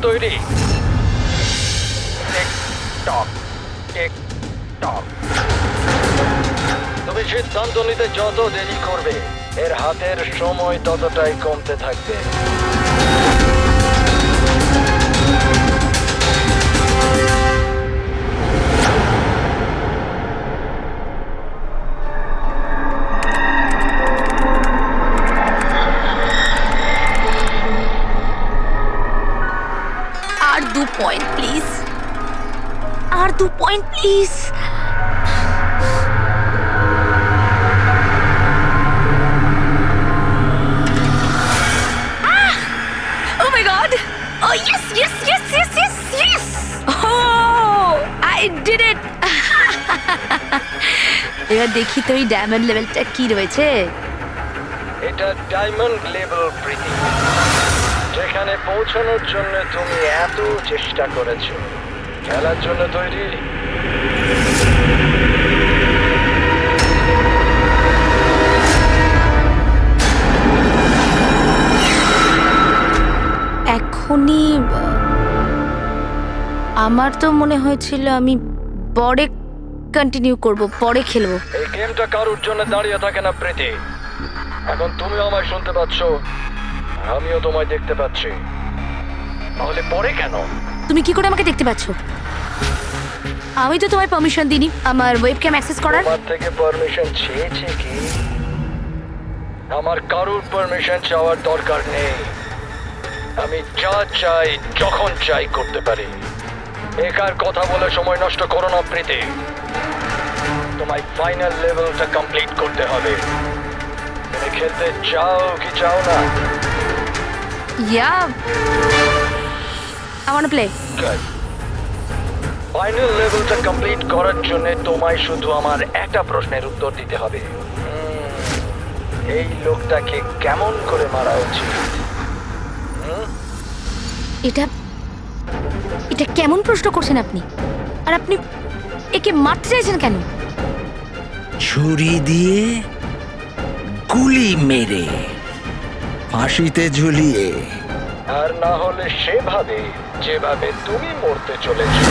তৈরি? টিক টক, টিক টক। তুমি সিদ্ধান্ত নিতে যত দেরি করবে, এর হাতের সময় ততটাই কমতে থাকবে। আর 2 পয়েন্ট প্লিজ, আর 2 point please. Oh my god! Oh yes, yes, yes, yes, yes, yes! Oh, I did it! এবার দেখি তো এই ডায়মন্ড লেভেলটা কি রয়েছে। এটা ডায়মন্ড লেভেল প্রীতি, যেখানে পৌঁছানোর জন্য তুমি এত চেষ্টা করেছো। খেলার জন্য তৈরি? এখনই আমার তো মনে হয়েছিল আমি পরে কন্টিনিউ করব, পরে খেলবো। এই গেমটা কারোর জন্য দাঁড়িয়ে থাকে না প্রীতি। এখন তুমিও আমায় শুনতে পাচ্ছ, আমিও তোমায় দেখতে পাচ্ছি। তাহলে পরে কেন? তুমি কি করে আমাকে দেখতে পাচ্ছ? আমি তো তোমায় পারমিশন দিইনি আমার ওয়েবক্যাম অ্যাক্সেস করার। তোমার থেকে পারমিশন চেয়েছে কি? আমার কারোর পারমিশন চাওয়ার দরকার নেই। আমি যা চাই যখন চাই করতে পারি। একার কথা বলে সময় নষ্ট করো না প্রীতি। তোমায় ফাইনাল লেভেলটা কমপ্লিট করতে হবে। তুমি খেলতে চাও কি চাও না? Yeah, I want to play. Good. Final লেভেলটা কমপ্লিট করার জন্য তোমায় শুধু আমার একটা প্রশ্নের উত্তর দিতে হবে। এই লোকটাকে কেমন করে মারা উচিত? এটা এটা কেমন প্রশ্ন করছেন আপনি? আর আপনি একে মারতে চাইছেন কেন? ছুরি দিয়ে, গুলি মেরে, ফাঁসিতে ঝুলিয়ে। আর না হলে সেভাবে যেভাবে তুমি মরতে চলেছো।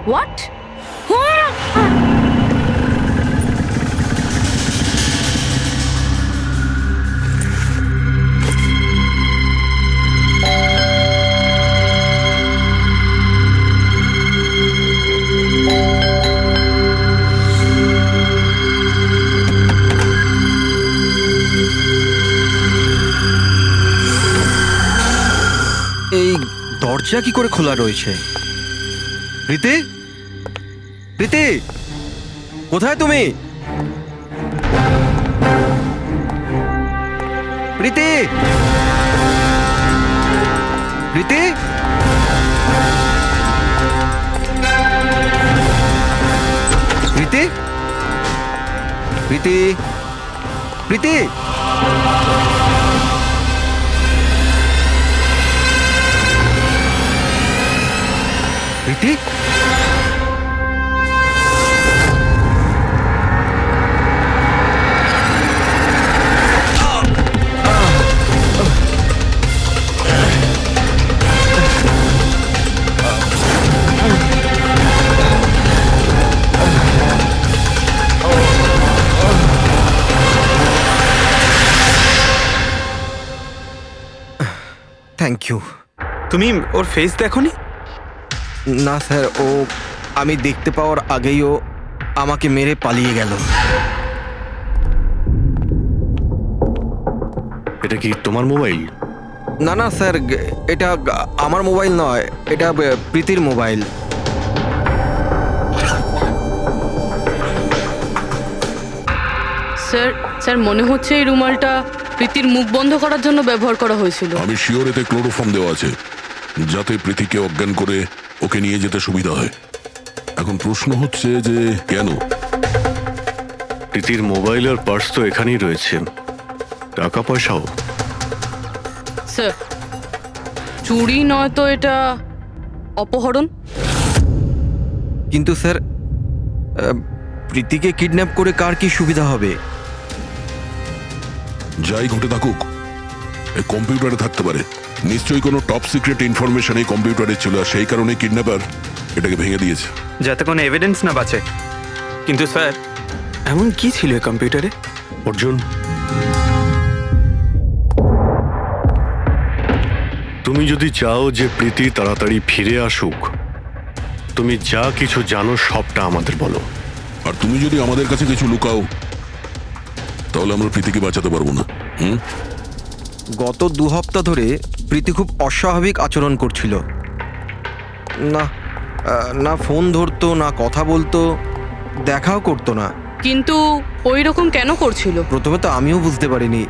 হোয়াট? এই দরজা কি করে খোলা রয়েছে? প্রীতি, প্রীতি, কোথায় তুমি? প্রীতি, প্রীতি, প্রীতি, প্রীতি, প্রীতি। প্রীতি, থ্যাংক ইউ। তুমি ওর ফেস দেখোনি? না স্যার, ও আমি দেখতে পাওয়ার আগেই ও আমাকে মেরে পালিয়ে গেল। এটা কি তোমার মোবাইল? না না স্যার, এটা আমার মোবাইল নয়, এটা প্রীতির মোবাইল। স্যার মনে হচ্ছে এই রুমালটা প্রীতির মুখ বন্ধ করার জন্য ব্যবহার করা হয়েছিল। আমি শিওর এতে ক্লোরোফর্ম দেওয়া আছে, যাতে প্রীতিকে অজ্ঞান করে ওকে নিয়ে যেতে সুবিধা হয়। এখন প্রশ্ন হচ্ছে যে কেন? প্রীতির মোবাইল আর পার্স তো এখানেই রয়েছে, টাকা পয়সাও। স্যার চুরি নয় তো এটা অপহরণ। কিন্তু স্যার, প্রীতিকে কিডন্যাপ করে কার কি সুবিধা হবে? যাই ঘটে থাকুক, এই কম্পিউটারে থাকতে পারে। নিশ্চয়ই কোনো টপ সিক্রেট ইনফরমেশন এই কম্পিউটারে ছিল, আর সেই কারণে কিডন্যাপার এটাকে ভেঙে দিয়েছে। যাতে কোনো এভিডেন্স না বাঁচে। কিন্তু স্যার, এমন কি ছিল এই কম্পিউটারে? অর্জুন, তুমি যদি চাও যে প্রীতি তাড়াতাড়ি ফিরে আসুক, তুমি যা কিছু জানো সবটা আমাদের বলো। আর তুমি যদি আমাদের কাছে কিছু লুকাও, তাহলে আমরা প্রীতিকে বাঁচাতে পারবো না। গত 2 সপ্তাহ ধরে প্রীতি খুব অস্বাভাবিক আচরণ করছিল। না না ফোন ধরতো, না কথা বলতো, দেখাও করতো না। কিন্তু ওই রকম কেন করছিল? প্রথমে তো আমিও বুঝতে পারিনি,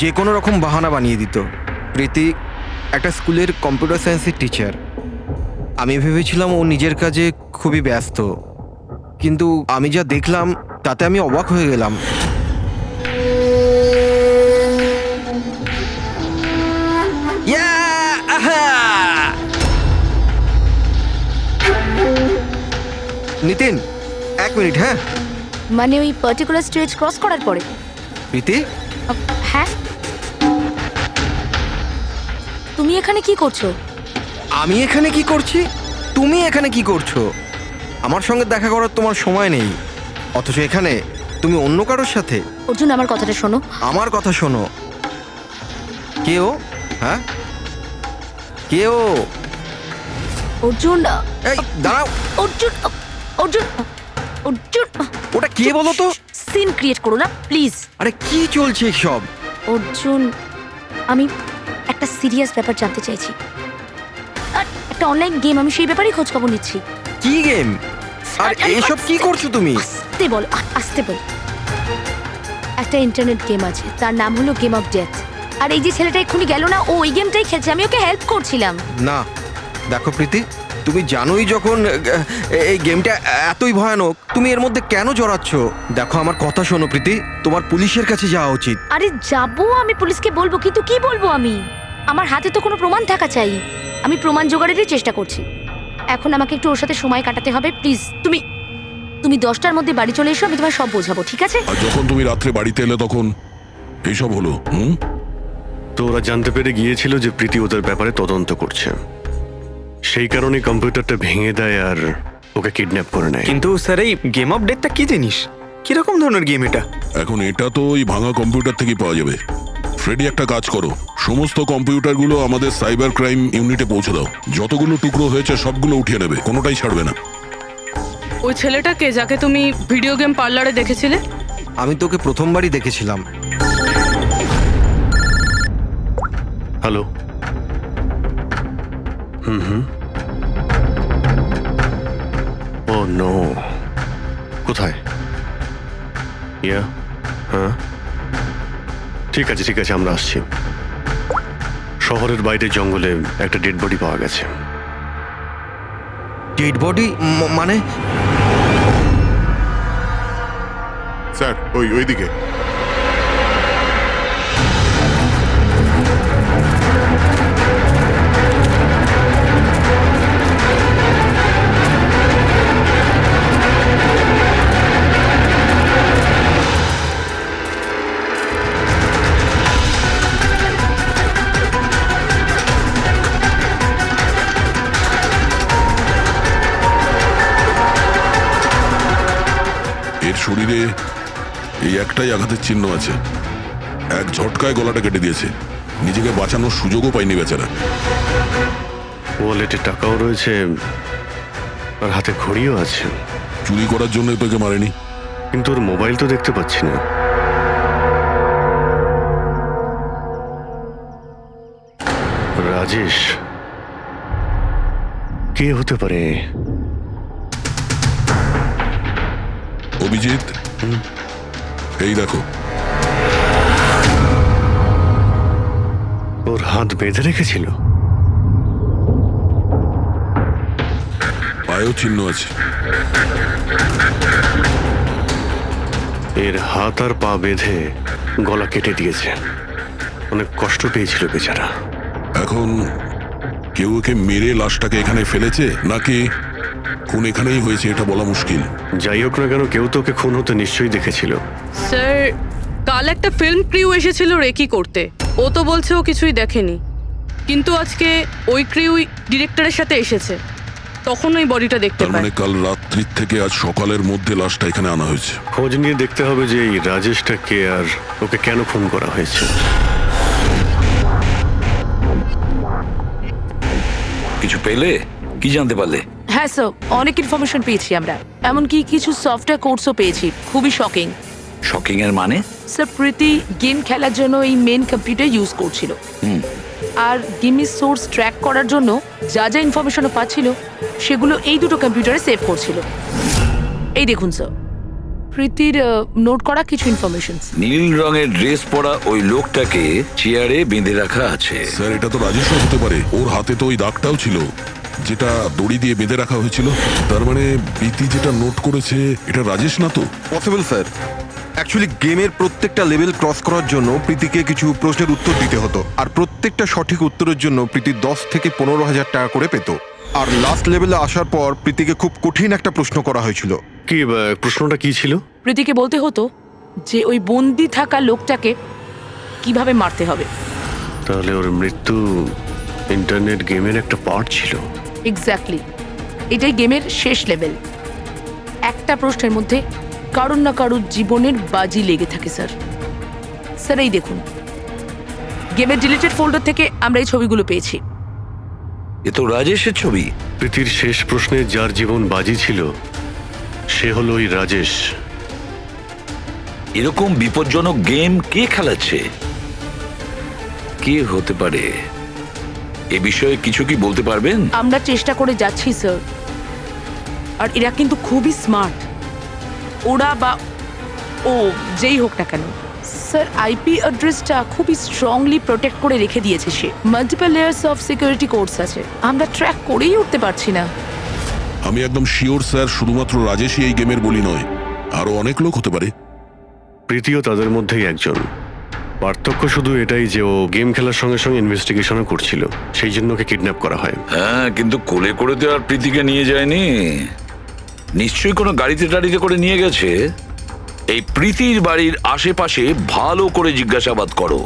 যে কোনো রকম বাহানা বানিয়ে দিত। প্রীতি একটা স্কুলের কম্পিউটার সায়েন্সের টিচার। আমি ভেবেছিলাম ও নিজের কাজে খুবই ব্যস্ত, কিন্তু আমি যা দেখলাম তাতে আমি অবাক হয়ে গেলাম। নিতিন, 1 মিনিট। হ্যাঁ মানে ওই পার্টিকুলার স্টেজ ক্রস করার পরে? প্রীতি, হ্যাঁ, তুমি এখানে কি করছো? আমি এখানে কি করছি? তুমি এখানে কি করছো? আমার সঙ্গে দেখা করার তোমার সময় নেই, অথচ এখানে তুমি অন্য কারোর সাথে। অর্জুন, আমার কথাটা শোনো। আমার কথা শোনো। কে ও? হ্যাঁ, কে ও? অর্জুন, এই দাঁড়াও। অর্জুন, অর্জুন, অর্জুন, ওটা কে বলো তো? সিন ক্রিয়েট করো না প্লিজ। আরে কি চলছে সব? অর্জুন, আমি একটা সিরিয়াস ব্যাপার জানতে চাইছি। আর একটা অনলাইন গেম, আমি সেই ব্যাপারেই খোঁজ খবর নিচ্ছি। কি গেম? আর এসব কি করছো তুমি? আস্তে বল, আস্তে বল। একটা ইন্টারনেট গেম আছে, তার নাম হলো গেম অফ ডেথ। আর এই যে ছেলেটা এক্ষুনি গেল না, ও ওই গেমটাই খেলছে, আমি ওকে হেল্প করছিলাম। না দেখো প্রীতি, তুমি জানোই যখন এই গেমটা এতই ভয়ানক, তুমি এর মধ্যে কেন জড়াচ্ছ? দেখো আমার কথা শোনো প্রীতি, তোমার পুলিশের কাছে যাওয়া উচিত। আরে যাবো, আমি পুলিশকে বলবো, কিন্তু কি বলবো আমি? আমার হাতে তো কোনো প্রমাণ থাকা চাই। আমি প্রমাণ জোগাড়েরই চেষ্টা করছি। এখন আমাকে একটু ওর সাথে সময় কাটাতে হবে। প্লিজ তুমি 10টার মধ্যে বাড়ি চলে এসো, আমি তোমায় সব বোঝাবো, ঠিক আছে? আর যখন তুমি রাত্রে বাড়িতে এলে তখন এইসব হলো। তো ওরা জানতে পেরে গিয়েছিল যে প্রীতি ওদের ব্যাপারে তদন্ত করছে, সেই কারণে কম্পিউটারটা ভেঙে দেয় আর ওকে কিডন্যাপ করে নেয়। কিন্তু স্যার, এই গেম অফ ডেথটা কি জিনিস? কিরকম ধরনের গেম এটা? এখন এটা তো ওই ভাঙা কম্পিউটার থেকেই পাওয়া যাবে। ফ্রেডি, একটা কাজ করো, সমস্ত কম্পিউটারগুলো আমাদের সাইবার ক্রাইম ইউনিটে পৌঁছে দাও। যতগুলো টুকরো হয়েছে সবগুলো উঠিয়ে নেবে, কোনোটাই ছাড়বে না। ওই ছেলেটাকে যাকে তুমি ভিডিও গেম পার্লারে দেখেছিলে? আমি তোকে প্রথমবারই দেখেছিলাম। হ্যালো। ও নো, কোথায়? ইয়া, হ্যাঁ ঠিক আছে ঠিক আছে, আমরা আসছি। শহরের বাইরে জঙ্গলে একটা ডেড বডি পাওয়া গেছে। ডেড বডি মানে? স্যার, ওইদিকে। এর শরীরে এই একটাই আঘাতের চিহ্ন আছে। এক ঝটকায় গলাটা কেটে দিয়েছে, নিজেকে বাঁচানোর সুযোগও পায়নি বেচারা। ওয়ালেটে টাকাও রয়েছে আর হাতে ঘড়িও আছে। চুরি করার জন্য তোকে মারেনি। কিন্তু ওর মোবাইল তো দেখতে পাচ্ছি না। রাজেশ কে হতে পারে? অভিজিৎ, এই দেখো, ওর হাত বেঁধে রেখেছিল। পায়েও চিহ্ন আছে। এর হাত আর পা বেঁধে গলা কেটে দিয়েছে। অনেক কষ্ট পেয়েছিল বেচারা। এখন কেউ ওকে মেরে লাশটাকে এখানে ফেলেছে, নাকি খুন এখানেই হয়েছে এটা বলা মুশকিল। যাই হোক না কেন, কেউ তো ওকে খুন হতে নিশ্চয়ই দেখেছিল। স্যার, কাল একটা ফিল্ম ক্রিউ এসেছিল রেকি করতে। ও তো বলছে ও কিছুই দেখেনি। কিন্তু আজকে ওই ক্রিউ ডিরেক্টরের সাথে এসেছে, তখন ওই বডিটা দেখতে তার মানে পায়। কাল রাত্রির থেকে আজ সকালের মধ্যে লাশটা এখানে আনা হয়েছে। খোঁজ নিয়ে দেখতে হবে যে এই রাজেশটা কে আর ওকে কেন খুন করা হয়েছে। কিছু পেলে? কি জানতে পারলে? হ্যাঁ স্যার, অনেক ইনফরমেশন পেয়েছি আমরা, এমনকি কিছু সফটওয়্যার কোর্সও পেয়েছি। খুবই শকিং। শকিং এর মানে? স্যার, প্রীতি গেম খেলার জন্য এই মেন কম্পিউটার ইউজ করছিল, আর গেমের সোর্স ট্র্যাক করার জন্য যা যা ইনফরমেশনও পাচ্ছিল সেগুলো এই দুটো কম্পিউটারে সেভ করছিল। এই দেখুন স্যার, প্রীতির নোট করা কিছু ইনফরমেশন। নীল রঙের ড্রেস পরা ওই লোকটাকে চেয়ারে বেঁধে রাখা আছে। স্যার এটা তো রাজেশও হতে পারে, ওর হাতে তো ওই দাগটাও ছিল যেটা দড়ি দিয়ে বেঁধে রাখা হয়েছিল। তার মানে প্রীতি যেটা নোট করেছে এটা রাজেশ না তো? Possible sir. অ্যাকচুয়ালি গেমের প্রত্যেকটা লেভেল ক্রস করার জন্য প্রীতিকে কিছু প্রশ্নের উত্তর দিতে হতো, আর প্রত্যেকটা সঠিক উত্তরের জন্য প্রীতি 10 থেকে 15,000 টাকা করে পেত। আর লাস্ট লেভেলে আসার পর প্রীতিকে খুব কঠিন একটা প্রশ্ন করা হয়েছিল। কি প্রশ্নটা কি ছিল? প্রীতিকে বলতে হতো যে ওই বন্দি থাকা লোকটাকে কিভাবে মারতে হবে। তাহলে ওর মৃত্যু ইন্টারনেট গেমের একটা পার্ট ছিল। এক্স্যাক্টলি, এটাই গেমের শেষ লেভেল। একটা প্রশ্নের মধ্যে কারুর না কারুর জীবনের বাজি লেগে থাকে স্যার। স্যার এই দেখুন, গেমের ডিলিটেড ফোল্ডার থেকে আমরা এই ছবিগুলো পেয়েছি। এ তো রাজেশের ছবি। প্রীতির শেষ প্রশ্নে যার জীবন বাজি ছিল সে হলো ওই রাজেশ। এরকম বিপজ্জনক গেম কে খেলাচ্ছে? কে হতে পারে? এ বিষয়ে কিছু কি বলতে পারবেন? আমরা চেষ্টা করে যাচ্ছি স্যার, আর এরা কিন্তু খুবই স্মার্ট। ওরা বা ও যেই হোক না কেন স্যার, আইপি অ্যাড্রেসটা খুবই স্ট্রংলি প্রোটেক্ট করে রেখে দিয়েছে সে। Multiple layers of security codes আছে, আমরা ট্র্যাক করেই উঠতে পারছি না। আমি একদম শিওর স্যার, শুধুমাত্র রাজেশই এই গেমের বলি নয়, আরো অনেক লোক হতে পারে। প্রীতিও তাদের মধ্যেই একজন। পার্থক্য শুধু এটাই যে ও গেম খেলার সঙ্গে সঙ্গে ইনভেস্টিগেশনও করছিল, সেই জন্য ওকে কিডন্যাপ করা হয়। হ্যাঁ, কিন্তু কোলে করে তো আর প্রীতিকে নিয়ে যায়নি। নিশ্চয়ই কোনো গাড়িতে টাড়িতে করে নিয়ে গেছে। এই প্রীতির বাড়ির আশেপাশে ভালো করে জিজ্ঞাসাবাদ করো,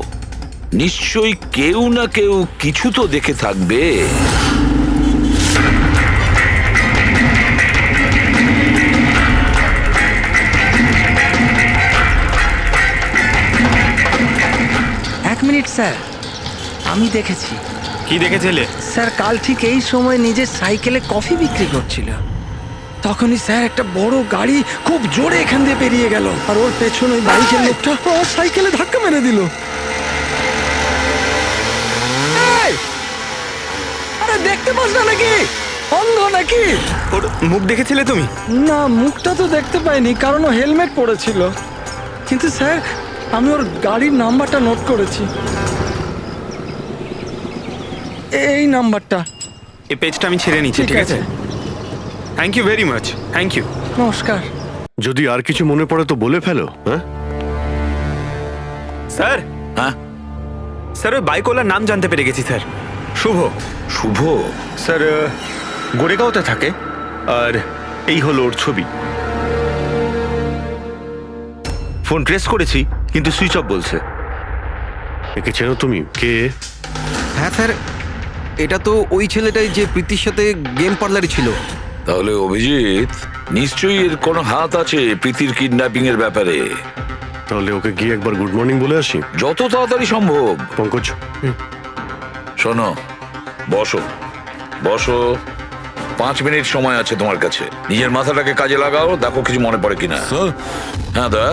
নিশ্চয়ই কেউ না কেউ কিছু তো দেখে থাকবে। এক মিনিট স্যার, আমি দেখেছি। কি দেখেছিলে? স্যার কাল ঠিক এই সময় নিজের সাইকেলে কফি বিক্রি করছিল, তখনই স্যার একটা বড় গাড়ি খুব জোরে এখান দিয়ে পেরিয়ে গেল, আর ওর পেছনে ওই বাইকের লোকটা ওর সাইকেলে ধাক্কা মেরে দিল। এই! আরে দেখতে পাস না নাকি? অন্ধ নাকি? ওর মুখ দেখেছিলে তুমি? না, মুখটা তো দেখতে পাইনি, কারণ ও হেলমেট পরেছিল। কিন্তু স্যার আমি ওর গাড়ির নাম্বারটা নোট করেছি, এই নাম্বারটা। এই পেজটা আমি ছেড়ে নিচ্ছি, ঠিক আছে? Thank you very much, thank you. নমস্কার। যদি আর কিছু মনে পড়ে তো বলে ফেলো। হ্যাঁ স্যার, হ্যাঁ স্যার ওই বাইকওয়ালার নাম জানতে পেরে গেছি স্যার। শুভ। শুভ? স্যার গোরেগাঁওতে থাকে, আর এই হলো ওর ছবি। ফোন ট্রেস করেছি কিন্তু সুইচ অফ বলছে। একে চেনো তুমি? কে? হ্যাঁ স্যার, এটা তো ওই ছেলেটাই যে প্রীতির সাথে গেম পার্লারে ছিল। তাহলে অভিজিৎ নিশ্চয়ই এর কোনো হাত আছে প্রীতির কিডন্যাপিং এর ব্যাপারে। তাহলে ওকে গিয়ে একবার গুড মর্নিং বলে আসি। যত তাড়াতাড়ি সম্ভব। পঙ্কজ, শোনো, বসো বসো, 5 মিনিট সময় আছে তোমার কাছে। নিজের মাথাটাকে কাজে লাগাও, দেখো কিছু মনে পড়ে কিনা। স্যার, হ্যাঁ দা,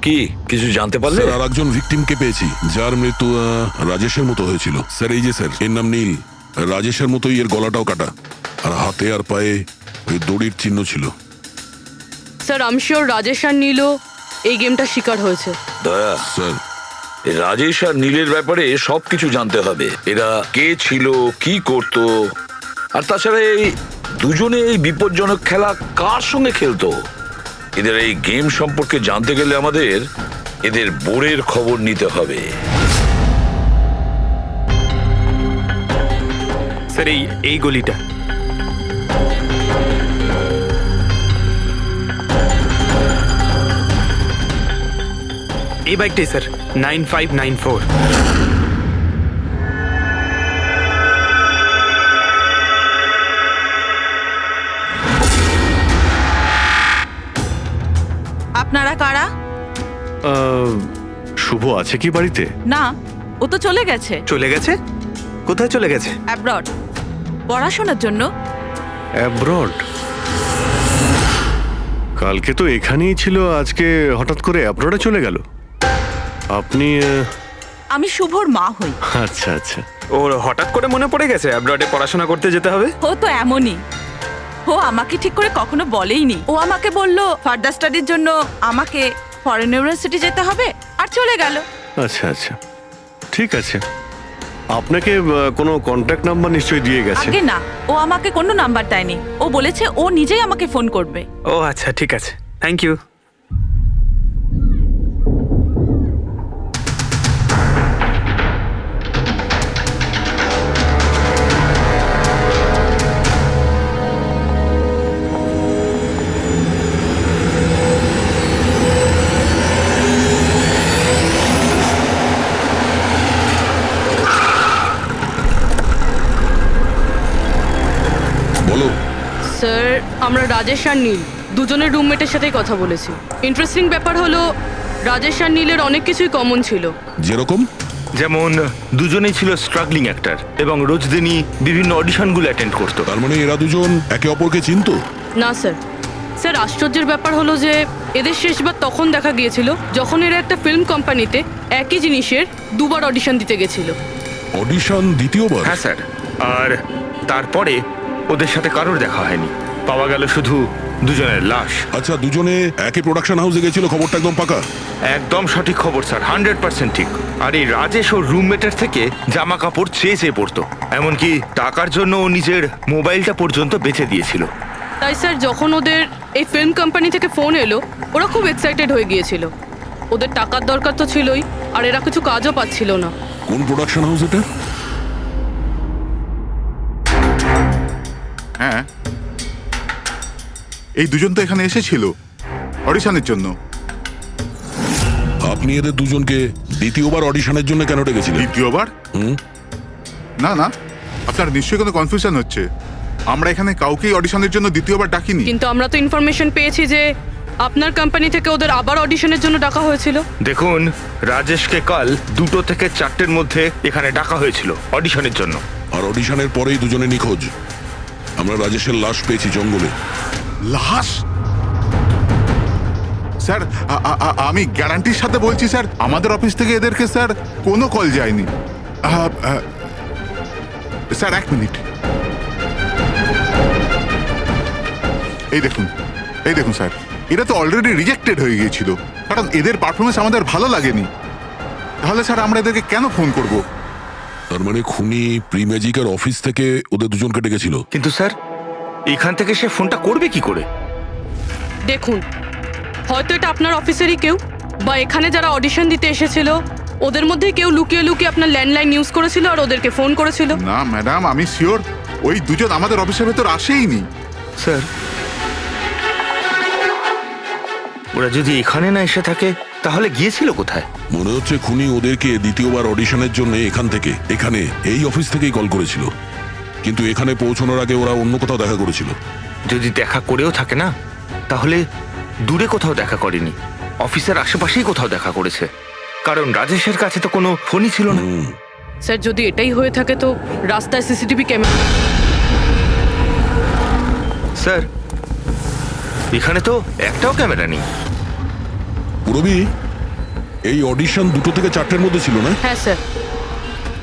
কি কিছু জানতে পারলে? স্যার আর একজন ভিকটিমকে পেয়েছি যার মৃত্যু রাজেশের মতো হয়েছিল। স্যার এই যে স্যার, এর নাম নীল। রাজেশের মতোই এর গলাটাও কাটা, আর হাতে আর পায়ে ওই দড়ির চিহ্ন ছিল। স্যার আমি শিওর রাজেশ আর নীলও এই গেমটা শিকার হয়েছে। দয়া, স্যার এই রাজেশ আর নীলের ব্যাপারে সবকিছু জানতে হবে। এরা কে ছিল, কি করত, আর তাছাড়া এই দুজনে এই বিপজ্জনক খেলা কার সঙ্গে খেলতো। এদের এই গেম সম্পর্কে জানতে গেলে আমাদের এদের বোর্ডের খবর নিতে হবে। স্যার এই গলিটা। এই বাইকটাই স্যার, 9594। শুভ আছে কি বাড়িতে? না, ও তো চলে গেছে চলে গেছে? কোথায় চলে গেছে? অ্যাব্রড, পড়াশোনার জন্য। অ্যাব্রড? কালকে তো এখানেই ছিল, আজকে হঠাৎ করে অ্যাব্রডে চলে গেল। আপনি আমি শুভর মা হই। আচ্ছা আচ্ছা। ওর হঠাৎ করে মনে পড়ে গেছে অ্যাব্রডে পড়াশোনা করতে যেতে হবে। ও তো এমনই, ও আমাকে ঠিক করে কখনো বলেইনি। ও আমাকে বলল ফার্দার স্টাডির জন্য আমাকে ফরেন ইউনিভার্সিটি যেতে হবে, আর চলে গেল। আচ্ছা আচ্ছা, ঠিক আছে। আপনাকে কোনো কন্ট্যাক্ট নাম্বার নিশ্চয়ই দিয়ে গেছে? আগে না, ও আমাকে কোনো নাম্বার দেয়নি। ও বলেছে ও নিজেই আমাকে ফোন করবে। ও আচ্ছা, ঠিক আছে, থ্যাংক ইউ। বলো। স্যার, আমরা রাজেশ আর নীল দুজনের রুমমেটের সাথেই কথা বলেছি। ইন্টারেস্টিং ব্যাপার হলো রাজেশ আর নীলের অনেক কিছুই কমন ছিল। যেরকম? যেমন দুজনেই ছিল স্ট্রাগলিং অ্যাক্টর এবং রোজ দিনই বিভিন্ন অডিশনগুলো অ্যাটেন্ড করতো। তার মানে এরা দুজন একে অপরকে চিনতো? না স্যার। স্যার, আশ্চর্যের ব্যাপার হলো যে এদের শেষবার তখন দেখা গিয়েছিল যখন এরা একটা ফিল্ম কোম্পানিতে একই জিনিসের দুবার অডিশন দিতে গেছিল। অডিশন দ্বিতীয়বার? হ্যাঁ স্যার, আর তারপরে ওদের সাথে কারোর দেখা হয়নি, পাওয়া গেল শুধু দুজনের লাশ। আচ্ছা, দুজনে একই প্রোডাকশন হাউসে গেছিল, খবরটা একদম পাকা? একদম সঠিক খবর স্যার, 100% ঠিক। আর এই রাজেশ ওর রুমমেটের থেকে জামা কাপড় চেয়ে চেয়ে পড়তো, এমনকি টাকার জন্য ও নিজের মোবাইলটা পর্যন্ত বেচে দিয়েছিল। তাই স্যার, যখন ওদের এই ফিল্ম কোম্পানি থেকে ফোন এলো ওরা খুব এক্সাইটেড হয়ে গিয়েছিল। ওদের টাকার দরকার তো ছিলই, আর এরা কিছু কাজও পাচ্ছিল না। কোন প্রোডাকশন হাউস এটা? হ্যাঁ, এই দুজন তো এখানে এসেছিল অডিশনের জন্য। আপনি এদের দুজনকে দ্বিতীয়বার অডিশনের জন্য কেন ডেকেছিলেন? দ্বিতীয়বার? না না, আপনার নিশ্চয়ই কোনো কনফিউশন হচ্ছে। আমরা এখানে কাউকেই অডিশনের জন্য দ্বিতীয়বার ডাকিনি। কিন্তু আমরা তো ইনফরমেশন পেয়েছি যে আপনার কোম্পানি থেকে ওদের আবার অডিশনের জন্য ডাকা হয়েছিল। দেখুন, রাজেশকে কাল 2টো থেকে 4টের মধ্যে এখানে ডাকা হয়েছিল অডিশনের জন্য। আর অডিশনের পরেই দুজনে নিখোঁজ। আমরা রাজেশের লাশ পেয়েছি জঙ্গলে। লাশ? স্যার, আমি গ্যারান্টির সাথে বলছি স্যার, আমাদের অফিস থেকে এদেরকে স্যার কোনো কল যায়নি। Sir, 1 minute. এই দেখুন স্যার, এরা তো অলরেডি রিজেক্টেড হয়ে গিয়েছিল, কারণ এদের পারফরমেন্স আমাদের ভালো লাগেনি। তাহলে স্যার আমরা এদেরকে কেন ফোন করব? তার মানে খুনি প্রিম্যাজিকের অফিস থেকে ওদের দুজনকে ডেকেছিল। কিন্তু স্যার, এখান থেকে সে ফোনটা করবে কি করে? দেখুন, হয়তো এটা আপনার অফিসেরই কেউ, বা এখানে যারা অডিশন দিতে এসেছিল ওদের মধ্যে কেউ লুকিয়ে লুকিয়ে আপনার ল্যান্ডলাইন ইউজ করেছিল আর ওদেরকে ফোন করেছিল। না ম্যাডাম, আমি শিওর ওই দুজন আমাদের অফিসের ভেতর আসেইনি। স্যার, ওরা যদি এখানে না এসে থাকে তাহলে গিয়েছিল কোথায়? মনে হচ্ছে খুনি ওদেরকে দ্বিতীয়বার অডিশনের জন্য এখানে এই অফিস থেকেই কল করেছিল, কিন্তু এখানে পৌঁছানোর আগে ওরা অন্য কোথাও দেখা করেছিল। যদি দেখা করেও থাকে না, তাহলে দূরে কোথাও দেখা করেনি, অফিসের আশেপাশেই কোথাও দেখা করেছে, কারণ রাজেশের কাছে তো কোনো ফোনই ছিল না। স্যার, যদি এটাই হয়ে থাকে তো রাস্তায় সিসিটিভি ক্যামেরা। স্যার, এখানে তো একটাও ক্যামেরা নেই। পুরবি, এই অডিশন 2টো থেকে 4টের মধ্যে ছিল না? হ্যাঁ স্যার।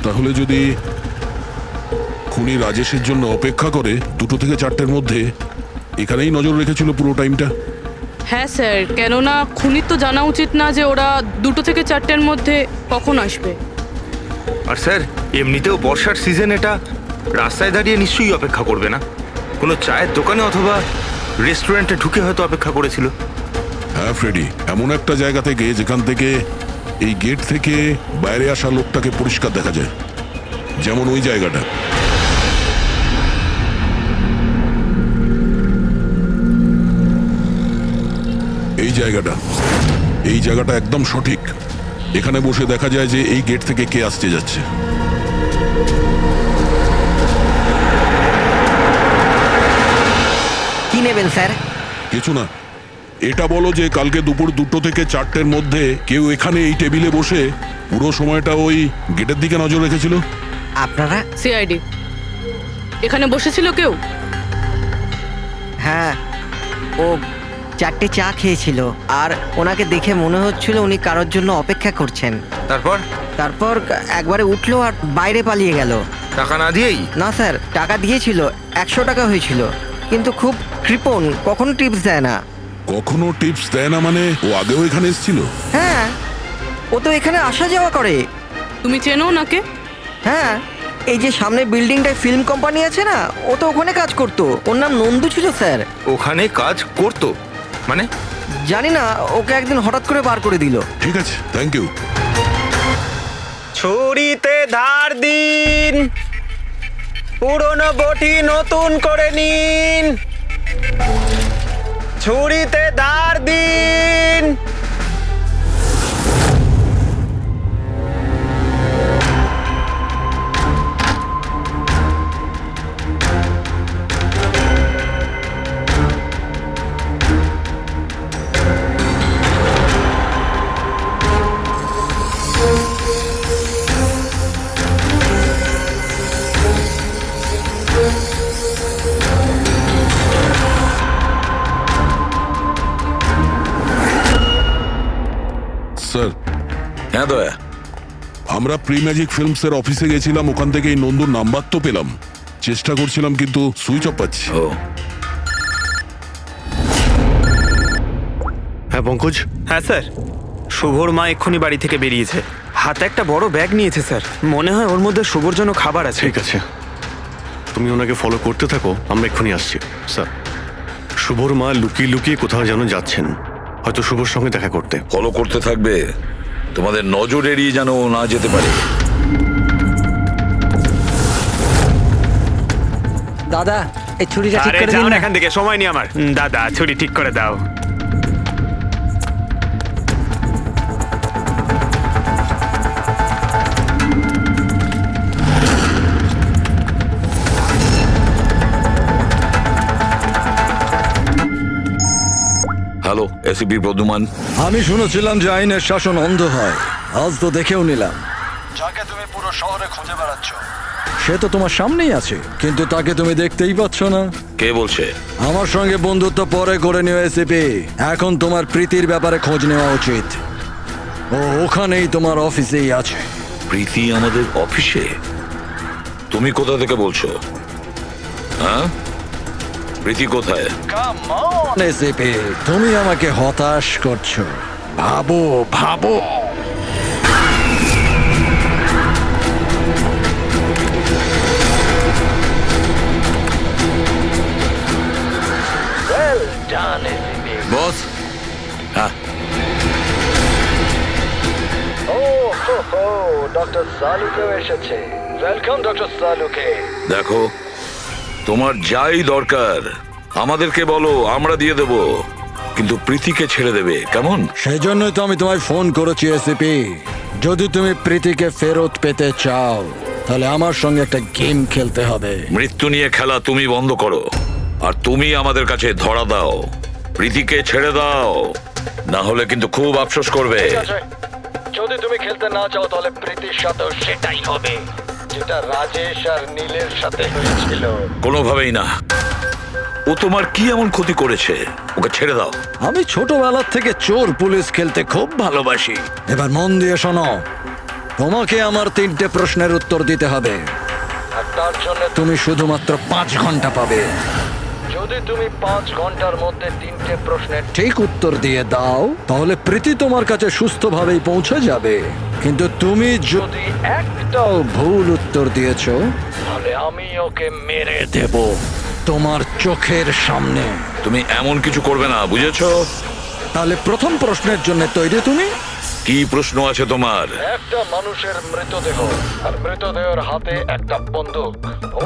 তাহলে যদি খুনি রাজেশের জন্য অপেক্ষা করে 2টো থেকে 4টের মধ্যে, এখানেই নজর রেখেছিল পুরো টাইমটা। হ্যাঁ স্যার, কেননা খুনির তো জানা উচিত না যে ওরা 2টো থেকে 4টের মধ্যে কখন আসবে। আর স্যার, এমনিতেও বর্ষার সিজন, এটা রাস্তায় দাঁড়িয়ে নিশ্চয়ই অপেক্ষা করবে না, কোনো চায়ের দোকানে অথবা রেস্টুরেন্টে ঢুকে হয়তো অপেক্ষা করেছিল। হ্যাঁ ফ্রেডি, এমন একটা জায়গা থেকে যেখান থেকে এই গেট থেকে বাইরে আসা লোকটাকে পরিষ্কার দেখা যায়, যেমন ওই জায়গাটা। এই জায়গাটা একদম সঠিক। এখানে বসে দেখা যায় যে এই গেট থেকে কে আসতে যাচ্ছে। কি নেবেন স্যার? কিছু না, এটা বলো যে কালকে দুপুর 2টো থেকে 4টের মধ্যে কেউ এখানে এই টেবিলে বসে পুরো সময়টা ওই গেটের দিকে নজর রেখেছিল? আপনারা? সিআইডি এখানে বসেছিল কেউ? হ্যাঁ, ও 4টে চা খেয়েছিল আর ওনাকে দেখে মনে হচ্ছিল উনি কারোর জন্য অপেক্ষা করছেন। তারপর তারপর একবারে উঠলো আর বাইরে পালিয়ে গেল। টাকা না দিয়েই? না স্যার, টাকা দিয়েছিল, 100 টাকা হয়েছিল, কিন্তু খুব কৃপণ, কখনো টিপস দেয় না। কখনো টিপস দেয় না মানে ও আগেও এখানে এসেছিল? হ্যাঁ, ও তো এখানে আসা যাওয়া করে। তুমি চেনো নাকে? হ্যাঁ, এই যে সামনে বিল্ডিংটায় ফিল্ম কোম্পানি আছে না, ও তো ওখানে কাজ করতো। ওর নাম নন্দু ছিল স্যার। ওখানে কাজ করতো মানে? জানি না, ওকে একদিন হঠাৎ করে বার করে দিল। ঠিক আছে, থ্যাংক ইউ। ছুরিতে ধার দিন, পুরনো বটি নতুন করে নিন। ছুরিতে ধার দিন। স্যার, হ্যাঁ দয়া, আমরা প্রি ম্যাজিক ফিল্মসের অফিসে গেছিলাম, ওখান থেকে এই নন্দুর নাম্বার তো পেলাম, চেষ্টা করছিলাম কিন্তু সুইচ অফ পাচ্ছি। ও হ্যাঁ পঙ্কজ, হ্যাঁ স্যার, শুভর মা এক্ষুনি বাড়ি থেকে বেরিয়েছে, হাতে একটা বড় ব্যাগ নিয়েছে স্যার। মনে হয় ওর মধ্যে শুভর জন্য খাবার আছে। ঠিক আছে, তুমি ওনাকে ফলো করতে থাকো, আমরা এক্ষুনি আসছি। স্যার, শুভর মা লুকিয়ে লুকিয়ে কোথাও যেন যাচ্ছেন, হয়তো শুভর সঙ্গে দেখা করতে। ফলো করতে থাকবে, তোমাদের নজর এড়িয়ে যেন ও না যেতে পারে। দাদা, এই ছুরিটা ঠিক আরে করে যাও দিন না না। এখান থেকে, সময় নেই আমার। দাদা, ছুরি ঠিক করে দাও। Hello, ACP Pradyuman. আমি শুনেছিলাম যে আইনের শাসন অন্ধ হয়, আজ তো দেখেও নিলাম। যাকে তুমি পুরো শহরে খুঁজে বেড়াচ্ছ, সে তো তোমার সামনেই আছে, কিন্তু তাকে তুমি দেখতেই পাচ্ছ না। কে বলছে? আমার সঙ্গে বন্ধুত্ব পরে করে নিও এসিপি, এখন তোমার প্রীতির ব্যাপারে খোঁজ নেওয়া উচিত। ও ওখানেই তোমার অফিসেই আছে। প্রীতি আমাদের অফিসে? তুমি কোথা থেকে বলছো? হ্যাঁ, প্রীতি কোথায়? এসিপি, তুমি আমাকে হতাশ করছো। ভাবো ভাবো। বস? হ্যাঁ, ডক্টর সালুকেও এসেছে। Welcome doctor Salunkhe. দেখো, তোমার যাই দরকার আমাদেরকে বলো, আমরা দিয়ে দেব, কিন্তু প্রীতিকে ছেড়ে দেবে, কেমন? সেই জন্যই তো আমি তোমায় ফোন করেছি এসিপি। যদি তুমি প্রীতিকে ফেরত পেতে চাও, তাহলে আমার সঙ্গে একটা গেম খেলতে হবে। মৃত্যু নিয়ে খেলা তুমি বন্ধ করো, আর তুমি আমাদের কাছে ধরা দাও। প্রীতিকে ছেড়ে দাও, না হলে কিন্তু খুব আফসোস করবে। ঠিক আছে, যদি তুমি খেলতে না চাও তাহলে প্রীতির সাথেও সেটাই হবে, যেটা রাজেশ আর নীলের সাথে হয়েছিল। কোনোভাবেই না। ও তোমার কি এমন ক্ষতি করেছে? ওকে ছেড়ে দাও। আমি ছোটবেলা থেকে চোর পুলিশ খেলতে খুব ভালোবাসি। এবার মন দিয়ে শোনো, তোমাকে আমার 3টে প্রশ্নের উত্তর দিতে হবে। আর তার জন্য তুমি শুধুমাত্র 5 ঘন্টা পাবে। যদি তুমি 5 ঘন্টার মধ্যে 3টে প্রশ্নের ঠিক উত্তর দিয়ে দাও, তাহলে প্রীতি তোমার কাছে সুস্থভাবেই পৌঁছে যাবে। কিন্তু তুমি যদি একটাও ভুল উত্তর দিয়েছো, তাহলে আমি ওকে মেরে দেব তোমার চোখের সামনে। তুমি এমন কিছু করবে না, বুঝেছো? তাহলে প্রথম প্রশ্নের জন্য তৈরি তুমি? কি প্রশ্ন আছে তোমার? একটা মানুষের মৃতদেহ, আর মৃতদেহের হাতে একটা বন্দুক।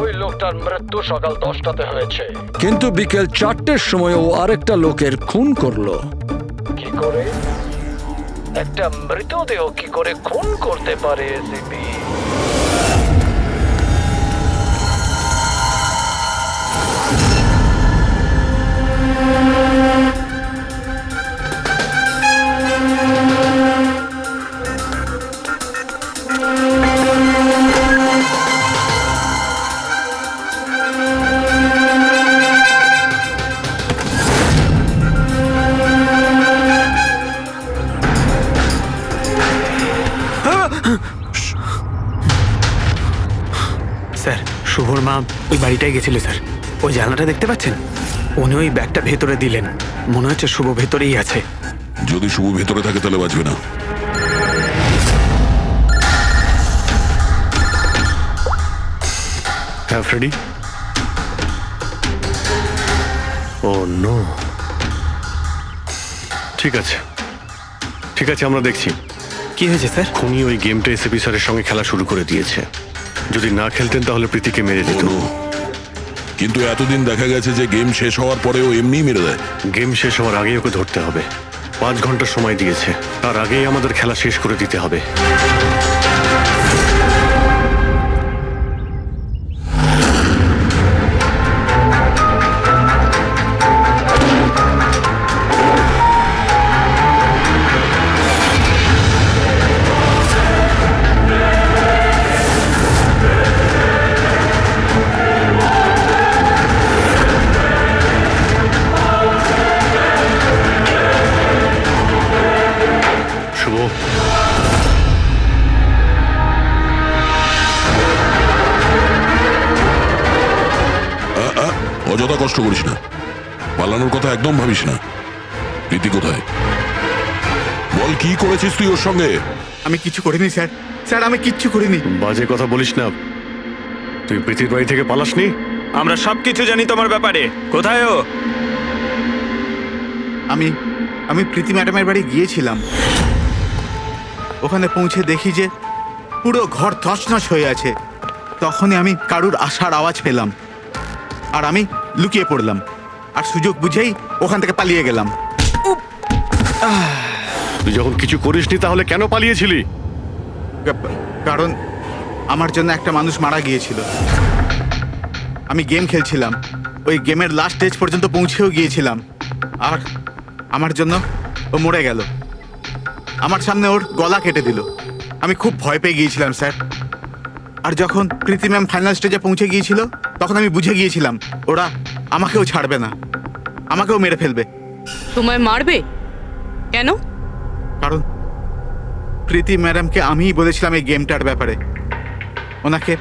ওই লোকটার মৃত্যু সকাল 10টাতে হয়েছে। কিন্তু বিকেল 4টের সময় ও আরেকটা লোকের খুন করলো। কি করে? একটা মৃতদেহ কি করে খুন করতে পারে এসিপি? স্যার শুভর মা ওই বাড়িটায় গেছিল স্যার। ওই জানলাটা দেখতে পাচ্ছেন? উনি ওই ব্যাগটা ভেতরে দিলেন। মনে হচ্ছে শুভ ভেতরেই আছে। যদি শুভ ভেতরে থাকে তাহলে বাঁচবে না। হ্যাঁ ফ্রেডি। ও নো। ঠিক আছে ঠিক আছে, আমরা দেখছি। কি হয়েছে স্যার? খুনি ওই গেমটা এসএপি স্যারের সঙ্গে খেলা শুরু করে দিয়েছে। যদি না খেলতেন তাহলে প্রীতিকে মেরে দিত। ও, কিন্তু এতদিন দেখা গেছে যে গেম শেষ হওয়ার পরেও এমনিই মেরে দেয়। গেম শেষ হওয়ার আগেই ওকে ধরতে হবে। 5 ঘন্টা সময় দিয়েছে, তার আগেই আমাদের খেলা শেষ করে দিতে হবে। শুভ, অযথা কষ্ট করিস না, পালানোর কথা একদম ভাবিস না। প্রীতি কোথায়? বল, কি করেছিস তুই ওর সঙ্গে? আমি কিছু করিনি স্যার, স্যার আমি কিচ্ছু করিনি। বাজে কথা বলিস না। তুই প্রীতির বাড়ি থেকে পালাসনি? আমরা সবকিছু জানি তোমার ব্যাপারে। কোথায় ও? আমি প্রীতি ম্যাডামের বাড়ি গিয়েছিলাম। ওখানে পৌঁছে দেখি যে পুরো ঘর তছনছ হয়ে আছে। তখনই আমি কারুর আসার আওয়াজ পেলাম, আর আমি লুকিয়ে পড়লাম, আর সুযোগ বুঝেই ওখান থেকে পালিয়ে গেলাম। তুই যখন কিছু করিসনি তাহলে কেন পালিয়েছিলি? কারণ আমার জন্য একটা মানুষ মারা গিয়েছিল। আমি গেম খেলছিলাম, ওই গেমের লাস্ট স্টেজ পর্যন্ত পৌঁছেও গিয়েছিলাম, আর আমার জন্য ও মরে গেল। আমার সামনে ওর গলা কেটে দিল। আমি খুব ভয় পেয়ে গিয়েছিলাম স্যার। আর যখন প্রীতি ম্যাম ফাইনাল স্টেজে পৌঁছে গিয়েছিল তখন আমি বুঝে গিয়েছিলাম ওরা আমাকেও ছাড়বে না, আমাকেও মেরে ফেলবে। তোমায় মারবে কেন? কারণ প্রীতি ম্যাডামকে আমিই বলেছিলাম এই গেমটার ব্যাপারে। ওনাকে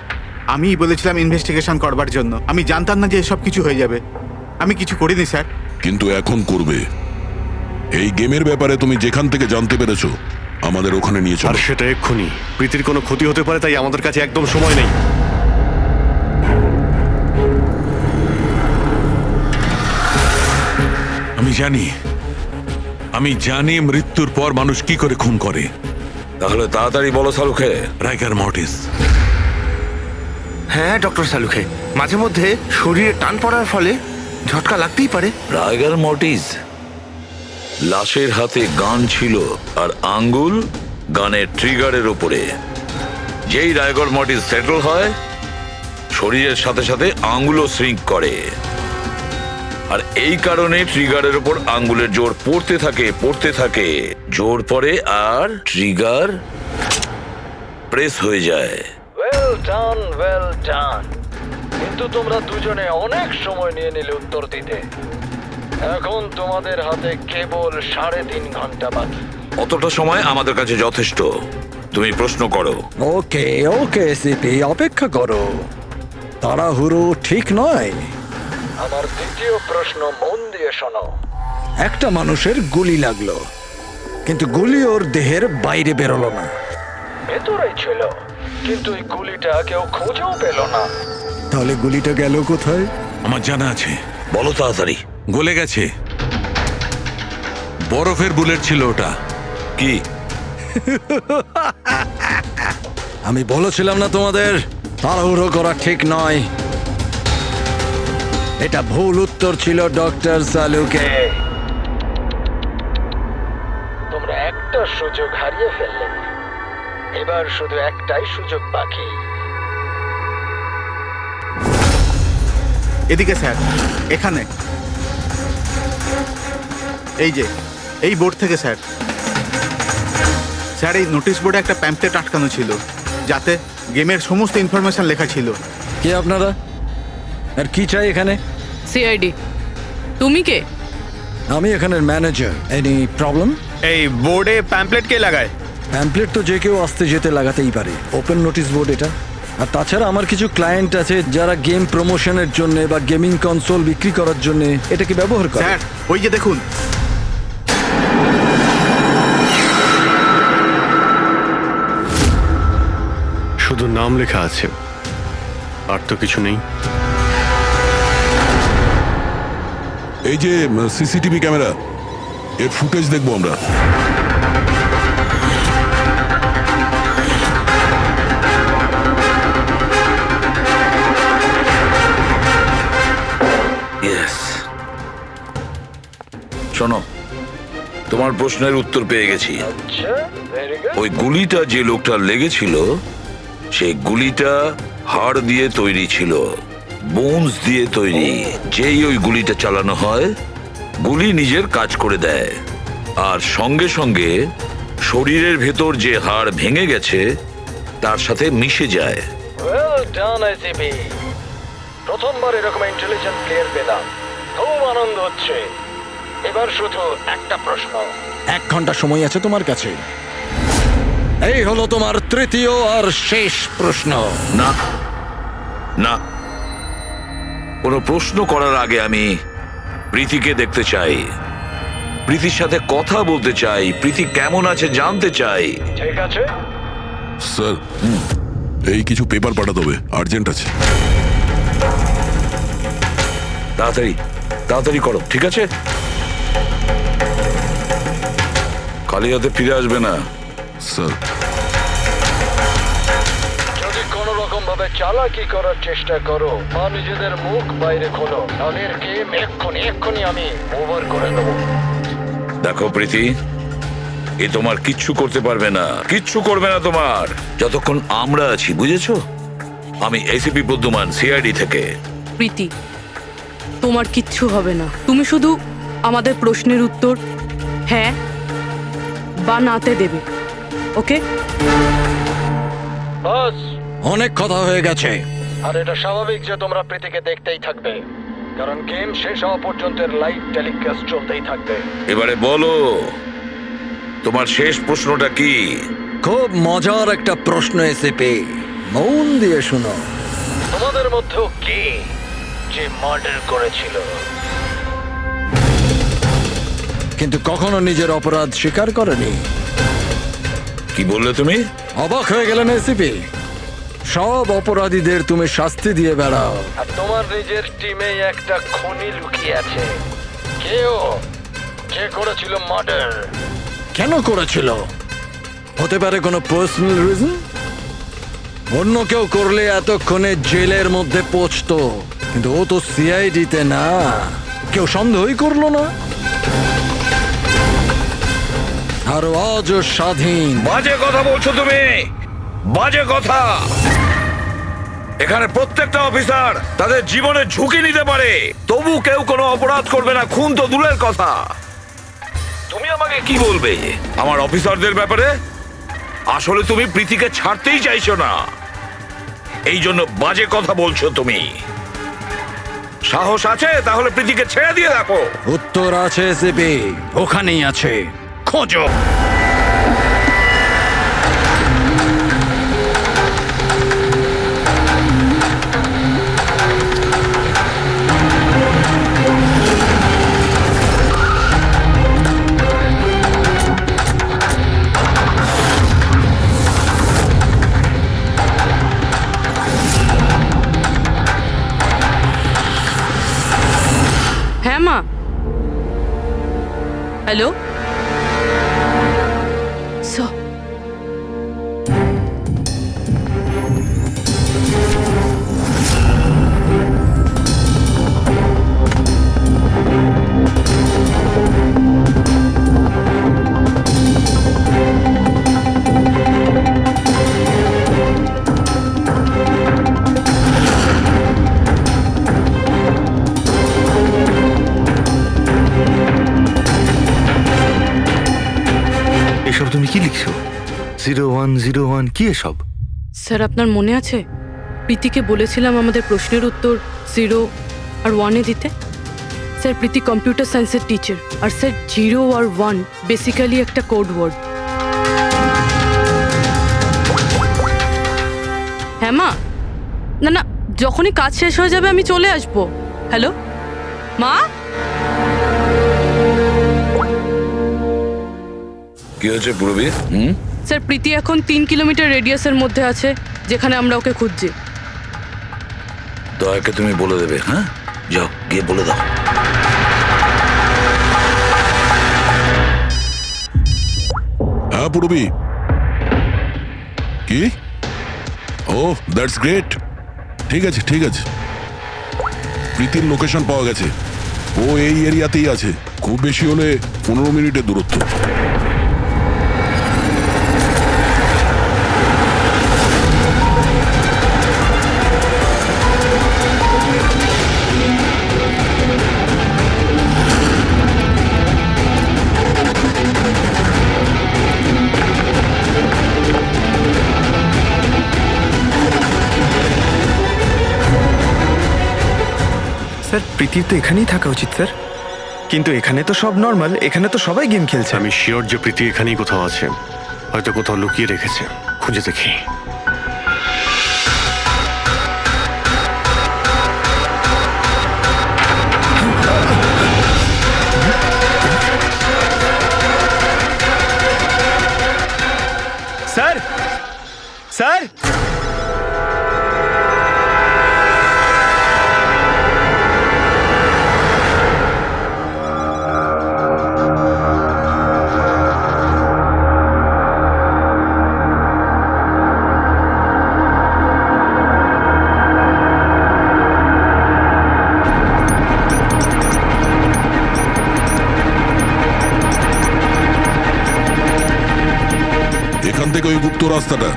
আমিই বলেছিলাম ইনভেস্টিগেশন করবার জন্য। আমি জানতাম না যে এসব কিছু হয়ে যাবে। আমি কিছু করিনি স্যার। কিন্তু এখন করবে। এই গেমের ব্যাপারে তুমি যেখান থেকে জানতে পেরেছো আমাদের ওখানে নিয়ে আর চলো। সেটা এক্ষুনি। প্রীতির কোনো ক্ষতি হতে পারে, তাই আমাদের কাছে একদম সময় নেই। আমি জানি মৃত্যুর পর মানুষ কি করে খুন করে। তাহলে তাড়াতাড়ি বলো শাহরুখে। রাইগার মর্টিস। হ্যাঁ ডক্টর সালুখে, মাঝে মধ্যে শরীরে টান পড়ার ফলে ঝটকা লাগতেই পারে। রাইগার মর্টিস। লাশের হাতে গান ছিল আর আঙ্গুল গানের ট্রিগারের ওপরে। যেই রাইগার মর্টিস সেটেল হয় শরীরের সাথে সাথে আঙ্গুলও শ্রিঙ্ক করে, আর এই কারণে ট্রিগারের ওপর আঙ্গুলের জোর পড়তে থাকে, জোর পড়ে আর ট্রিগার প্রেস হয়ে যায়। Well done. কিন্তু তোমরা দুজনে অনেক সময় নিয়ে নিলে উত্তর দিতে। এখন তোমাদের হাতে কেবল 3.5 ঘন্টা বাকি। অতটা সময় আমাদের কাছে যথেষ্ট। তুমি প্রশ্ন করো। ওকে ওকে সিপি, অপেক্ষা করো, তাড়াহুড়ো ঠিক নয়। আমার দ্বিতীয় প্রশ্ন মন দিয়ে শোনো। একটা মানুষের গুলি লাগলো, কিন্তু গুলি ওর দেহের বাইরে বেরোলো না। ভেতরেই ছিল, কিন্তু এই গুলিটা কেউ খুঁজেও পেল না। তাহলে গুলিটা গেল কোথায়? আমার জানা আছে। বলো তাড়াতাড়ি। গলে গেছে। বরফের বুলেট ছিল ওটা। কি? আমি বলেছিলাম না তোমাদের তাড়াহুড়ো করা ঠিক নয়। এটা ভুল উত্তর ছিল ডক্টর সালুকে। তোমরা একটা সুযোগ হারিয়ে ফেললে, এবার শুধু একটাই সুযোগ বাকি। এদিকে স্যার, এখানে এই যে এই বোর্ড থেকে স্যার। স্যার এই নোটিশ বোর্ডে একটা প্যাম্পলেট আটকানো ছিল, যাতে গেমের সমস্ত ইনফরমেশন লেখা ছিল। কে আপনারা আর কি চাই এখানে? সিআইডি। তুমি কে? আমি এখানের ম্যানেজার। Any problem? এই বোর্ডে প্যাম্পলেট কে লাগায়? প্যাম্পলেট তো যে কেউ আসতে যেতে লাগাতেই পারে, ওপেন নোটিশ বোর্ড এটা। আর তাছাড়া আমার কিছু ক্লায়েন্ট আছে যারা গেম প্রমোশনের জন্য বা গেমিং কনসোল বিক্রি করার জন্য এটাকে ব্যবহার করে। স্যার ওই যে দেখুন, শুধু নাম লেখা আছে, আর তো কিছু নেই। এই যে সিসিটিভি ক্যামেরা, এর ফুটেজ দেখবো আমরা। ইয়েস, শোনো, তোমার প্রশ্নের উত্তর পেয়ে গেছি। আচ্ছা, ভেরি গুড। ওই গুলিটা যে লোকটার লেগেছিল, সেই গুলিটা হাড় দিয়ে তৈরি ছিল, বোনস দিয়ে তৈরি। যেই ওই গুলিটা চালানো হয়, গুলি নিজের কাজ করে দেয়, আর সঙ্গে সঙ্গে শরীরের ভেতর যে হাড় ভেঙে গেছে তার সাথে মিশে যায়। ওয়েল ডান আইসিপি, প্রথমবার এরকম ইন্টেলিজেন্ট প্লেয়ার পেলাম, খুব আনন্দ হচ্ছে। এবার শুধু একটা প্রশ্ন। 1 ঘন্টা সময় আছে তোমার কাছে। এই হলো তোমার তৃতীয় আর শেষ প্রশ্ন। না না, কোনো প্রশ্ন করার আগে আমি প্রীতিকে দেখতে চাই, প্রীতির সাথে কথা বলতে চাই, প্রীতি কেমন আছে জানতে চাই। ঠিক আছে, স্যার, এই কিছু পেপার পাঠাতে হবে, আর্জেন্ট আছে। তাড়াতাড়ি তাড়াতাড়ি করো, ঠিক আছে? খালি হাতে ফিরে আসবে না। স্যার, যদি কোনো রকম ভাবে চালাকি করার চেষ্টা করো বা নিজেদের মুখ বাইরে খোলো, তাহলে এর গেম এক্ষুনি আমি ওভার করে দেবো। দেখো প্রীতি, এ তোমার কিচ্ছু করতে পারবে না, কিচ্ছু করবে না তোমার, যতক্ষণ আমরা আছি, বুঝেছো? আমি এসিপি প্রদ্যুমান, সিআইডি থেকে। প্রীতি, তোমার কিচ্ছু হবে না। তুমি শুধু আমাদের প্রশ্নের উত্তর হ্যাঁ বা নাতে দেবে, ওকে? বাস, অনেক কথা হয়ে গেছে। আর এটা স্বাভাবিক যে তোমরা প্রীতিকে দেখতেই থাকবে, কারণ গেম শেষ হওয়া পর্যন্ত লাইভ টেলিকাস্ট চলতেই থাকবে। এবারে বলো, তোমার শেষ প্রশ্নটা কি? খুব মজার একটা প্রশ্ন এসেপি, মন দিয়ে শুনো। তোমাদের মধ্যেও কে যে মার্ডার করেছিল? কিন্তু কখনো নিজের অপরাধ স্বীকার করেনি। কি বললে তুমি? অবাক হয়ে গেলেন এসিপি? সব অপরাধীদের তুমি শাস্তি দিয়ে বেড়াও, আর তোমার নিজের টিমে একটা খুনি লুকিয়ে আছে। কেউ যে করেছিল মার্ডার? কেন করেছিল? হতে পারে কোনো পার্সোনাল রিজন। অন্য কেউ করলে এতক্ষণে জেলের মধ্যে পৌঁছতো, কিন্তু ও তো সিআইডিতে না, কেউ সন্দেহই করলো না। আর আজও স্বাধীন। বাজে কথা বলছো তুমি, বাজে কথা। এখানে প্রত্যেকটা অফিসার তাদের জীবনের ঝুঁকি নিতে পারে, তবু কেউ কোনো অপরাধ করবে না, খুন তো দূরের কথা। তুমি আমাকে কি বলবে আমার অফিসারদের ব্যাপারে? আসলে তুমি প্রীতিকে ছাড়তেই চাইছো না, এই জন্য বাজে কথা বলছো তুমি। সাহস আছে তাহলে প্রীতিকে ছেড়ে দিয়ে রাখো। উত্তর আছে এসিপি, ওখানেই আছে, খোঁজো। হ্যাঁ মা, হ্যালো। এসব তুমি কি লিখছো? 0101 কি এসব? স্যার, আপনার মনে আছে প্রীতিকে বলেছিলাম আমাদের প্রশ্নের উত্তর 0 আর 1-এ দিতে? স্যার, প্রীতি কম্পিউটার সায়েন্সের টিচার, আর স্যার 0 আর 1 বেসিক্যালি একটা কোড ওয়ার্ড। মা? না না, যখনই কাজ শেষ হয়ে যাবে আমি চলে আসবো। হ্যালো মা? কি হয়েছে পূরবী? স্যার, প্রীতি এখন 3 কিলোমিটার রেডিয়াসের মধ্যে আছে, যেখানে আমরা ওকে খুঁজছি। দয়াকে তুমি বলে দেবে। হ্যাঁ, যাও গিয়ে বলে দাও। হ্যাঁ পূরবী, কি? ও দ্যাটস গ্রেট। ঠিক আছে ঠিক আছে, প্রীতির লোকেশন পাওয়া গেছে। ও এই এরিয়াতেই আছে, খুব বেশি হলে 15 মিনিটের দূরত্ব। স্যার, প্রীতির তো এখানেই থাকা উচিত স্যার, কিন্তু এখানে তো সব নর্মাল, এখানে তো সবাই গেম খেলছে। আমি শিওর যে প্রীতি এখানেই কোথাও আছে, হয়তো কোথাও লুকিয়ে রেখেছে। খুঁজে দেখি। স্যার, স্যার, এখান থেকে ওই গুপ্ত রাস্তাটা।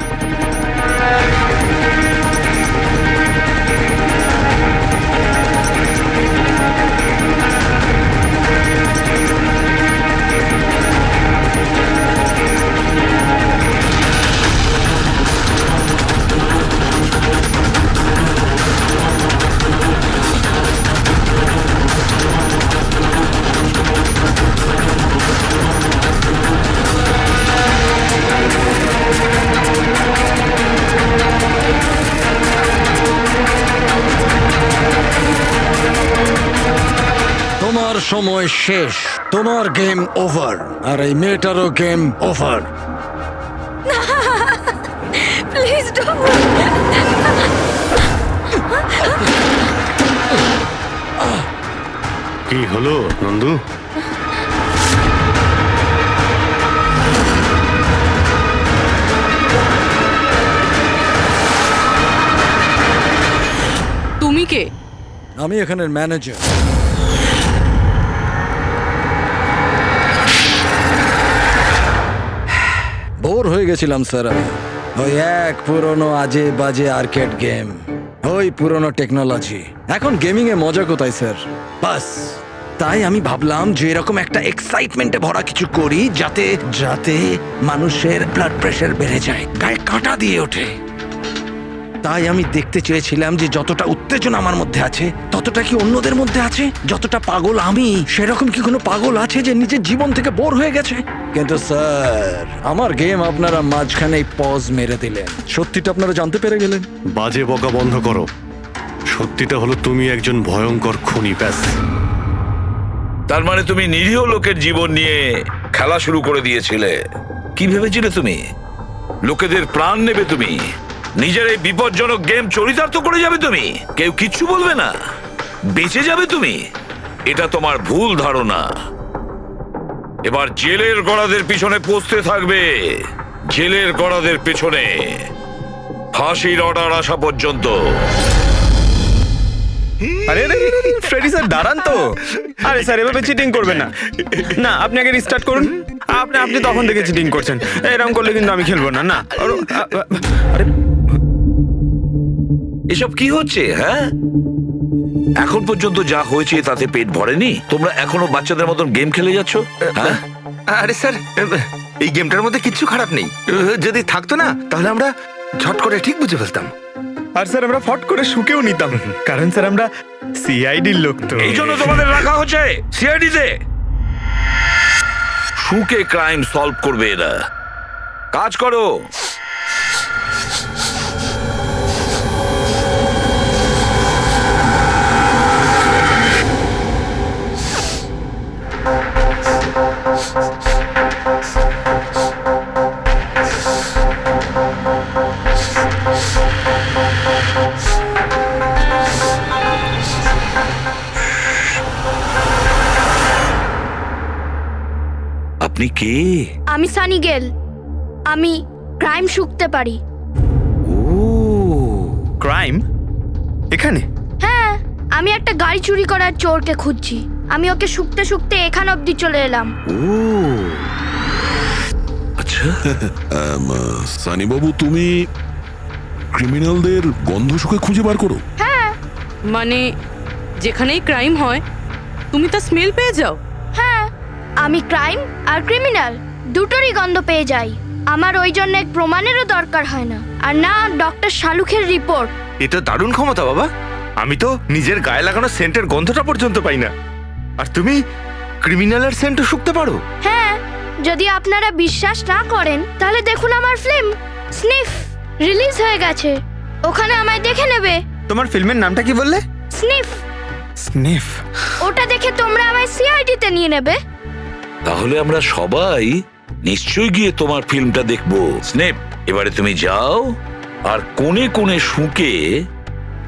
তোমার সময় শেষ, তোমার গেম ওভার, আর এই মেয়েটারও গেম ওভার। Please don't. কি হলো নন্দু? তুমি কে? আমি এখানের ম্যানেজার। বোর হয়ে গেছিলাম স্যার আমি। ওই এক পুরনো আজে বাজে আর্কেড গেম, ওই পুরনো টেকনোলজি। এখন গেমিং এ মজা কোথায় স্যার? বাস তাই আমি ভাবলাম যে এরকম একটা এক্সাইটমেন্টে ভরা কিছু করি, যাতে যাতে মানুষের ব্লাড প্রেশার বেড়ে যায়, গায়ে কাঁটা দিয়ে ওঠে। তাই আমি দেখতে চেয়েছিলাম যে যতটা উত্তেজনা আমার মধ্যে আছে, ততটা কি অন্যদের মধ্যে আছে? যতটা পাগল আমি, সেরকম কি কোনো পাগল আছে যে নিজের জীবন থেকে বোর হয়ে গেছে? কিন্তু স্যার, আমার গেম আপনারা মাঝখানেই পজ মেরে দিলেন। সত্যিটা আপনারা জানতে পেরে গেলেন। বাজে বকা বন্ধ করো। সত্যিটা হলো তুমি একজন ভয়ঙ্কর খুনি, ব্যাস। তার মানে তুমি নিরীহ লোকের জীবন নিয়ে খেলা শুরু করে দিয়েছিলে। কি ভেবেছিলে তুমি? লোকেদের প্রাণ নেবে তুমি? নিজের এই বিপজ্জনক গেম চরিতার্থ করে যাবে তুমি? কেউ কিচ্ছু বলবে না, বেঁচে যাবে তুমি? এটা তোমার ভুল ধারণা। এবার জেলের গড়াদের পিছনে পৌঁছতে থাকবে, জেলের গড়াদের পেছনে, ফাঁসির অর্ডার আসা পর্যন্ত। আরে ফ্রেডি স্যার, দাঁড়ান তো। আরে স্যার, এভাবে চিটিং করবেন না। না, আপনি আগে রিস্টার্ট করুন। আপনি তখন থেকে চিটিং করছেন, এরকম করলে কিন্তু আমি খেলবো না। না, আরে এসব কি হচ্ছে? হ্যাঁ, এখন পর্যন্ত যা হয়েছে তাতে পেট ভরেনি? তোমরা এখনো বাচ্চাদের মতন গেম খেলে যাচ্ছ? হ্যাঁ, আরে স্যার, এই গেমটার মধ্যে কিচ্ছু খারাপ নেই। যদি থাকতো না, তাহলে আমরা ঝট করে ঠিক বুঝে ফেলতাম। আর স্যার, আমরা ফট করে শুকেও নিতাম, কারণ স্যার আমরা সিআইডির লোক তো। এই জন্য তোমাদের রাখা হচ্ছে সিআইডিতে। শুকে ক্রাইম সলভ করবে এরা। কাজ করো। আপনি কে? আমি সানি গেল। আমি ক্রাইম শুকতে পারি। ও, ক্রাইম এখানে? হ্যাঁ, আমি একটা গাড়ি চুরি করার চোরকে খুঁজছি। আমি ওকে শুকতে শুকতে এখান অবধি চলে এলাম। ও, আচ্ছা। সানিবাবু, তুমি ক্রিমিনালদের গন্ধ শুকে খুঁজে বার করো? হ্যাঁ মানে যেখানেই ক্রাইম হয় তুমি তা স্মেল পেয়ে যাও? হ্যাঁ, আমি ক্রাইম আর ক্রিমিনাল দুটোরই গন্ধ পেয়ে যাই। আমার ওই জন্য এক প্রমাণেরও দরকার হয় না, আর না ডক্টর শালুখের রিপোর্ট। এটা দারুণ ক্ষমতা বাবা। আমি তো নিজের গায়ে লাগানো সেন্টের গন্ধটা পর্যন্ত পাই না, আর তুমি ক্রিমিনালের সেন্টও শুকতে পারো? হ্যাঁ, যদি আপনারা বিশ্বাস না করেন তাহলে দেখুন আমার ফিল্ম স্নিফ রিলিজ হয়ে গেছে, ওখানে আমায় দেখে নেবে। তোমার ফিল্মের নামটা কি বললে? স্নিফ। স্নিফ? ওটা দেখে তোমরা আমায় সিআইডিতে নিয়ে নেবে। তাহলে আমরা সবাই নিশ্চয়ই গিয়ে তোমার ফিল্মটা দেখবো। স্নেপ, এবারে তুমি যাও আর কোণে কোণে শুকে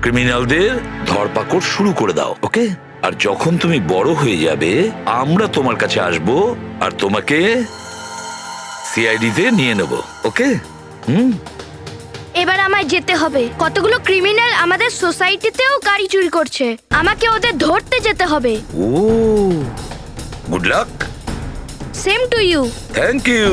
ক্রিমিনালদের ধরপাকড় শুরু করে দাও, ওকে? আর যখন তুমি বড় হয়ে যাবে আমরা তোমার কাছে আসবো আর তোমাকে সিআইডিতে নিয়ে নেব, ওকে? এবার আমায় যেতে হবে। কতগুলো ক্রিমিনাল আমাদের সোসাইটিতেও গাড়ি চুরি করছে, আমাকে ওদের ধরতে যেতে হবে। Oh, good luck. Same to you. Thank you.